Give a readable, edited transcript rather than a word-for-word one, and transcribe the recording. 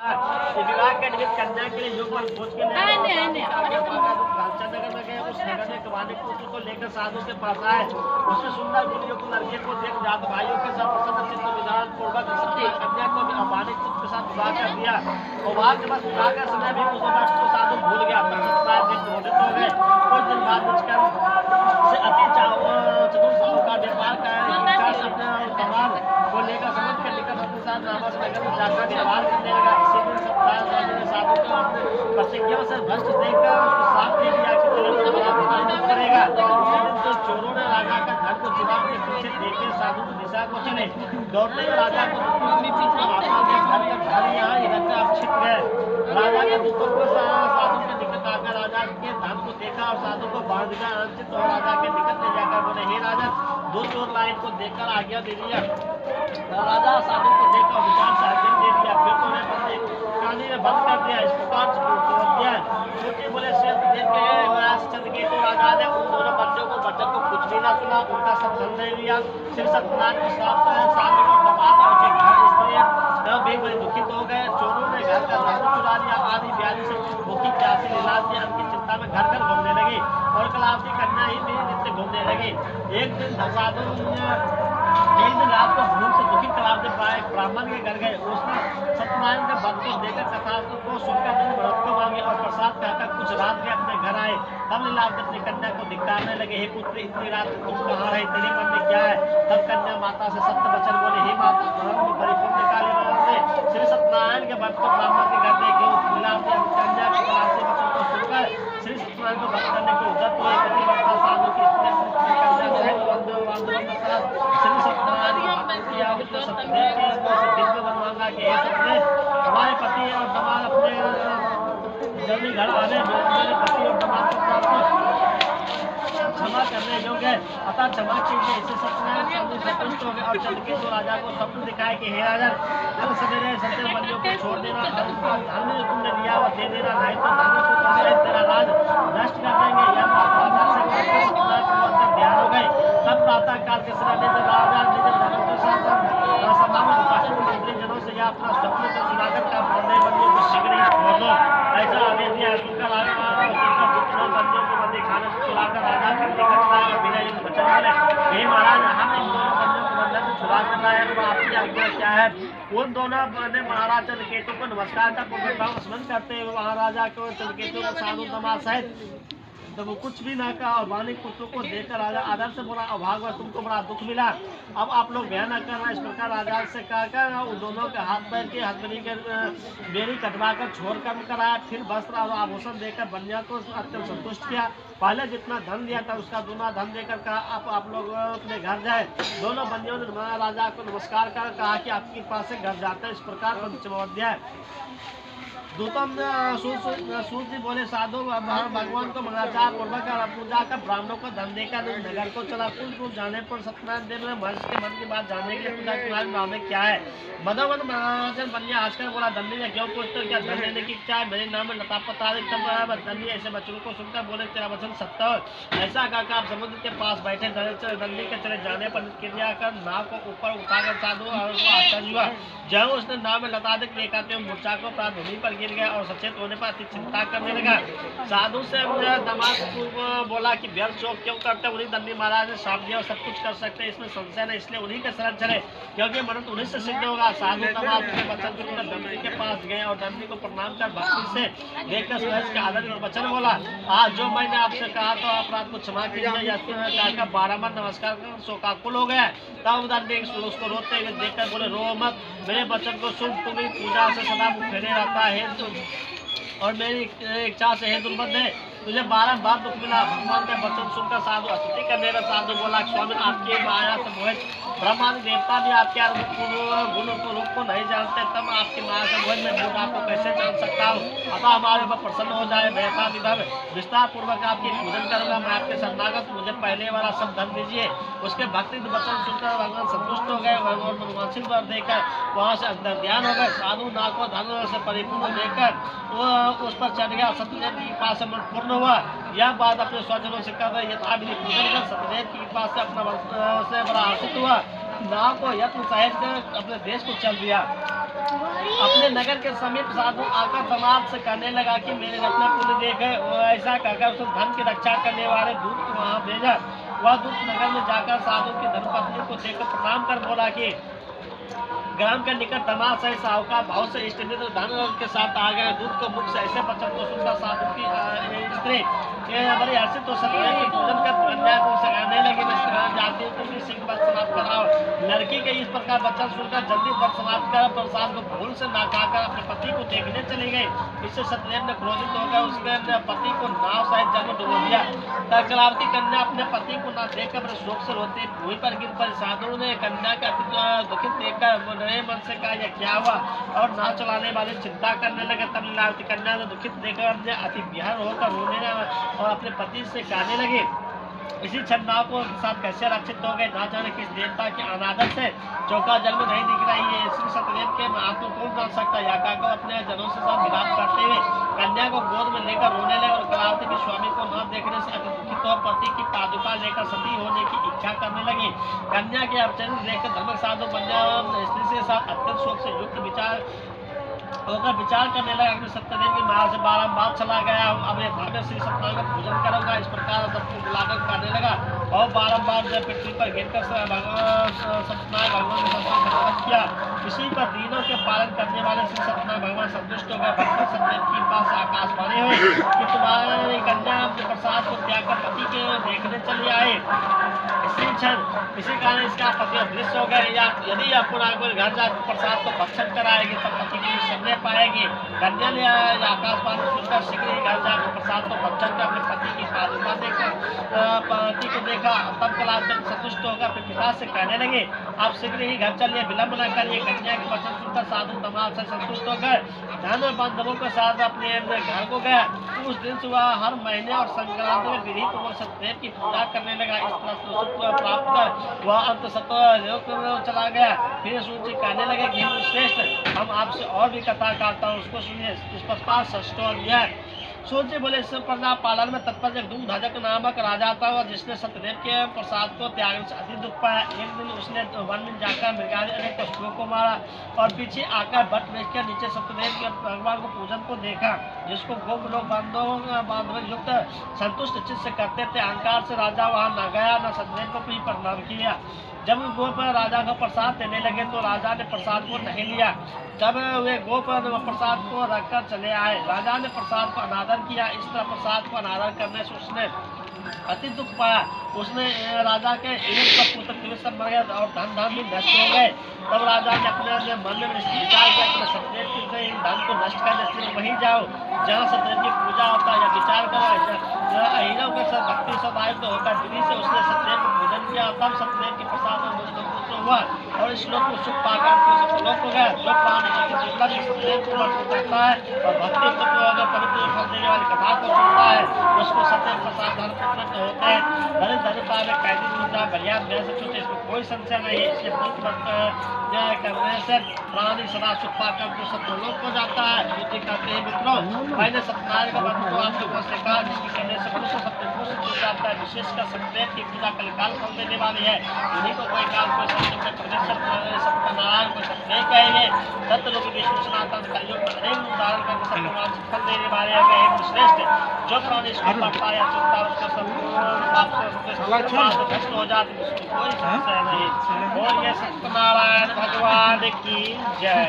विवाह के निमित्त कन्या के लिए युग खोज के लिए नगर में गए। उस नगर में कमाने पुत्र को लेकर साधु के पास आए। उसने सुंदर गुलियों को लड़के को देख जात भाइयों के साथ प्रसन्न चित्त विधान पूर्वक कन्या को भी अबाधित चित्त के साथ विवाह कर दिया। और वहां के बस विवाह का समय भी उस बात को साधु भूल गया। क्रोधित हो गए। कुछ दिन बाद से अति चतुर साहूकार व्यापार का को लेकर समझ के निकट अपने साथ रामस नगर में जाकर व्यवहार करने लगा। इसी दिन सत्यनारायण स्वामी ने साधु को अपने प्रतिज्ञा से भ्रष्ट देखकर उसको साथ दे दिया कि करेगा। उसी दिन तो चोरों ने राजा का धन को चुरा के पीछे देखे साधु की दिशा को चले। दौड़ते हुए राजा को छिप गए। राजा के दूतों को साधु के निकट आकर राजा के धन को देखा और साधु को बांध कर अनचित और राजा के निकट ले जाकर बोले, हे राजा, दो चोर लाइन को देखकर आज्ञा दे दिया। राजा साधु को देखकर विचार से आज्ञा दे दिया। फिर तो उन्हें कहानी में बंद कर दिया। इस प्रकार दिया। छोटे बोले से चंद्रकेतु राजा ने उन दोनों बच्चों को बच्चों को कुछ भी ना सुना, उनका सब धन नहीं लिया। सिर्फ सत्यनारायण को साफ सामने को दबा और घर स्त्री भी बड़े दुखित हो गए। चोरों ने घर का धन चुरा लिया। आदि ब्याजी से भूखी प्यासी लीलाज की उनकी चिंता में घर घर घूमने लगी और कलावती कन्या ही भी नित्य घूमने लगी। एक दिन साधु रात को भूख से दुखी कलावती ब्राह्मण के घर गए। उसने सत्यनारायण के भक्त को देकर कथा को सुनकर दिन व्रत को मांगे और प्रसाद कहकर कुछ रात में अपने घर आए। तब लीलावती अपनी कन्या को धिक्कारने लगे, हे पुत्र, इतनी रात तुम कहाँ रहे, तेरे मन में क्या है? तब कन्या माता से सत्य वचन बोले, हे माता, परिपूर्ण काली श्री सत्यनारायण के भक्त को ब्राह्मण के घर देखे। लीलावती कन्या के कलावती वचन को सुनकर श्री सत्यनारायण को भक्त करने को उद्यत हुए। पतिव्रता साधु की स्त्री श्री सत्यनारायण की आहुति सत्यदेव के दिव्य वर मांगा कि हे सत्यदेव, हमारे पति और दमाद अपने जल्दी घर आने, मेरे पति और दमाद को क्षमा करने योग्य है, अतः क्षमा कीजिए। इसे सत्यनारायण संतुष्ट हो गए और चंद्रकेतु राजा को स्वप्न दिखाए कि हे राजा, कल सवेरे सत्य बंदियों को छोड़ देना, धन जो तुमने लिया वह दे देना, नहीं तो धन को तुम्हारे तेरा राज नष्ट कर देंगे। यह बात राजा से कहकर सत्यनारायण को अंदर ध्यान हो गए। तब प्रातः काल के समय में राजा निज धनों के साथ सभा में उपस्थित मंत्री जनों से यह अपना स्वप्न को सुनाकर का बंदे बंदियों को शीघ्र ही छोड़ दो, ऐसा आदेश दिया। सुनकर बंदियों को बंदी खाने से छुड़ाकर राजा के निकट लाए और बिना युद्ध बचन बोले, हे महाराज, हम इन दोनों बंदियों को बंधन से छुड़ा कर लाए, तो आपकी आज्ञा क्या है? उन दोनों ने महाराज चंद्रकेतु को नमस्कार का पूर्वक स्मरण करते हुए महाराजा को चंद्रकेतु को साधु दमाद सहित तो वो कुछ भी ना कहा और वाणी पुत्र को देखकर राजा आदर से बोला, अभागवत, तुमको बड़ा दुख मिला, अब आप लोग भय न करना। इस प्रकार राजा से कहकर उन दोनों के हाथ पैर के हथकड़ी के बेड़ी कटवा कर छोड़ कर कराया। फिर वस्त्र और आभूषण देकर बनिया को अत्यंत संतुष्ट किया। पहले जितना धन दिया था उसका दूना धन देकर कहा, आप लोग अपने घर जाए। दोनों बंदियों ने महाराजा को नमस्कार कर कहा कि आपके पास से घर जाते हैं। इस प्रकार पंचमोध्याय। दूतम सूर्य बोले, साधु भगवान को मंगलाचार पूर्वक पूजा कर ब्राह्मणों को धन देकर नगर को चला। कुल जाने पर सत्यनारायण देव ने महर्षि के मन की बात जानने के लिए पूछा, तुम्हारे नाम में क्या है? मधोवन महाराजन बनिया आजकल बोला, दंडी ने क्यों पूछते, क्या धन देने की इच्छा है? मेरे नाम में लता पता दंडी ऐसे बच्चों को सुनकर बोले, तेरा वचन सत्य है। ऐसा कहकर आप समुद्र के पास बैठे। दंडी के चले जाने पर क्रिया कर नाव को ऊपर उठाकर साधु आश्चर्य हुआ। जब उसने नाव में लता देखा तो मूर्छा को प्राप्त भूमि पर गिर गया और सचेत होने पर अति चिंता करने लगा। साधु से दमाद बोला कि व्यर्थ शोक क्यों करते? उन्हीं दंडी महाराज ने साफ दिया और सब कुछ कर सकते, इसमें संशय नहीं, इसलिए उन्हीं के शरण चले, क्योंकि मरण उन्हीं से सिद्ध होगा। साधु दमाद के वचन सुनकर दंडी के पास गए और दंडी को प्रणाम कर भक्ति से देखकर सूरज के आदर में वचन बोला, आज जो मैंने आपसे कहा तो अपराध को क्षमा कीजिए। कहकर 12 बार नमस्कार कर शोकाकुल हो गया। तब दंडी उसको रोते हुए देखकर बोले, रो मत, मेरे वचन को सुन, तुम्हें पूजा से सदा फेरे रहता है और मेरी इच्छा से हे दुर्बंध है, तुझे 12 बार दुख मिला। भगवान का वचन सुनकर साधु स्तुति करने लगा। साधु बोला, स्वामी, आपकी माया से मोहित ब्रह्मादि देवता भी आपके गुण रूप को नहीं जानते, तब आपकी माया से मोहित मैं मूड आपको कैसे जान सकता हूँ? अतः हमारे ऊपर प्रसन्न हो जाए, बेहता विभव विस्तार पूर्वक आपकी पूजन करूंगा। मैं आपके शरणागत, मुझे पहले वाला सब धन दीजिए। उसके भक्ति वचन सुनकर भगवान संतुष्ट हो गए। भगवान मनवांछित वर देकर वहाँ से अंदर ध्यान हो गए। साधु नाग को धन से परिपूर्ण देकर वो उस पर चढ़ गया। सत्यदेव की कृपा से मन पूर्ण हुआ। यह बात अपने स्वजनों से कर रहे, यथा विधि पूजन कर सत्यदेव की कृपा से अपना से बड़ा आश्रित हुआ। नाव को यत्न सहित अपने देश को चल दिया। अपने नगर के समीप साधु आकर समाज से कहने लगा कि मेरे रत्न पुण्य देख, ऐसा कहकर उस धन की रक्षा करने वाले दूत को वहां भेजा। वह दूत नगर में जाकर साधु की धर्मपत्नी को देखकर प्रणाम कर बोला कि ग्राम के निकट दमाद से साहूकार भाव से इष्टनित धन के साथ आ गए। दूत को मुख से ऐसे वचन को सुनकर साधु की स्त्री बड़ी हर्षित हो सकती है कि पूजन कर कन्या को सगाने लगी। जाती है तुम सिंह व्रत समाप्त कराओ। लड़की के इस प्रकार वचन सुनकर जल्दी व्रत समाप्त कर प्रसाद को भूल से ना खाकर अपने पति को देखने चली गई। इससे सत्यदेव ने क्रोधित होकर उसके पति को नाव सहित जल में डुबो दिया। कलावती कन्या अपने पति को न देखकर बड़े शोक से रोती भूमि पर गिर पड़ी। साधु ने कन्या का दुखित देखकर नए मन से कहा यह क्या हुआ, और नाव चलाने वाले चिंता करने लगे। तब लीलावती कन्या ने दुखित देखकर अपने अति विहर होकर रोने और अपने पति से कहने लगे, इसी क्षण नाव को साथ कैसे रक्षित हो गए, ना जाने किस देवता के अनादर से चौका जल में नहीं दिख रही है। श्री सत्यदेव के महात्मा कौन जान सकता। याका को अपने जनों से साथ विलाप करते हुए कन्या को गोद में लेकर रोने लगे और कलावती के स्वामी को न देखने से अति दुखित हो पति की पादुका लेकर सती होने की इच्छा करने लगी। कन्या के अवचरित देखकर धर्म साधु बन्या स्त्री के साथ अत्यंत शोक से युक्त विचार करने लगा कि सत्यदेव की माया से बारंबार चला गया। अब ये भाग्य श्री सत्यनारायण का पूजन करूंगा। इस प्रकार सबको बुलाकर करने लगा और बारंबार जब पृथ्वी पर गिरकर सत्यनारायण भगवान ने संतोष किया। इसी पर दीनों के पालन करने वाले श्री सत्यनारायण भगवान संतुष्ट हो गए। भक्त सत्यदेव की पास आकाशवाणी हुई कि तुम्हारी कन्या प्रसाद को त्याग कर पति के देखने चली आए। इसी कारण इसका पति अदृश्य हो गए। या यदि अपना कोई घर जाकर प्रसाद को भक्षण कराएगी तब पति की सुनने पाएगी। कन्या ने आकाशवाणी सुनकर शीघ्र ही घर जाकर प्रसाद को भक्षण कर अपने पति की पादुका देखकर पति को देखा। तब कलावती संतुष्ट होकर अपने पिता से कहने लगे, आप शीघ्र ही घर चलिए, विलंब न करिए। कन्या के वचन सुनकर साधु तमाम से संतुष्ट होकर धन और बंधुओं के साथ अपने घर को गया। उस दिन सुबह हर महीने और संक्रांति में विधि पूर्वक सत्यदेव की पूजा करने लगा। इस तरह प्राप्त कर वह अंत सत्य चला गया। फिर सूर्य जी कहने लगे कि श्रेष्ठ, हम आपसे और भी कथा कहता हूँ, उसको सुनिए। इस प्रकार षष्ठो अध्याय। सूर्य बोले, इस प्रजा पालन में तत्पर एक दूधक नामक राजा था, जिसने सत्यदेव के प्रसाद को त्यागने से अति दुख पाया। एक दिन उसने वन में जाकर मृगादि अनेक पशुओं को मारा और पीछे आकर वट वृक्ष के नीचे सत्यदेव के भगवान को पूजन को देखा, जिसको गोप लोग बांधव युक्त संतुष्ट चित्त से करते थे। अहंकार से राजा वहां न गया, न सत्यदेव को भी प्रणाम किया। जब गोप राजा को प्रसाद देने लगे तो राजा ने प्रसाद को नहीं लिया। तब वे गोप प्रसाद को रखकर चले आए। राजा ने प्रसाद को अनादर किया। इस तरह प्रसाद को अनादर करने से उसने अति दुख पाया। उसने राजा के एक पुत्र सब मर गए और धन धाम भी नष्ट हो गए। तब राजा ने अपने मन में विचार किया कि सत्यदेव के धन को नष्ट करने से वहीं जाओ जहाँ सत्यदेव की पूजा होता है, या विचार करो अहिरों के साथ भक्ति सदायुक्त होकर विधि से उसने सत्यदेव को पूजन किया। तब सत्यदेव के प्रसाद में हुआ और इस श्लोक को सुख पाकर लोक हो गया। जो प्राणी सत्यदेव को वर्षित करता है और भक्ति पवित्र फल देने वाली कथा को सुनता है, उसको सत्यदेव प्रसाद धन पुत्र होते हैं। धन धनता में कैदी दूसरा बढ़िया से छूटे, इसमें कोई संशय नहीं। इससे करने से प्राणी सदा सुख पाकर जो सत्यलोक हो जाता है। युद्धि करते हैं मित्रों, मैंने सत्यनारायण का वर्णन आप लोगों से कहा, जिसकी कहने से मनुष्य सत्य को छूट जाता है। विशेषकर सत्यदेव की पूजा कलकाल फल देने वाली है। उन्हीं को कोई काल कोई सत्यनारायण को सत्य कहेंगे। सत्य लोग विष्णु सनातन कलयुग में अनेक उदाहरण करके सत्यनारायण फल देने वाले हैं। श्रेष्ठ जो प्राणी इसको पढ़ता है सुनता उसको नष्ट हो जाती है, कोई संशय नहीं। और ये सत्यनारायण भगवान की जय।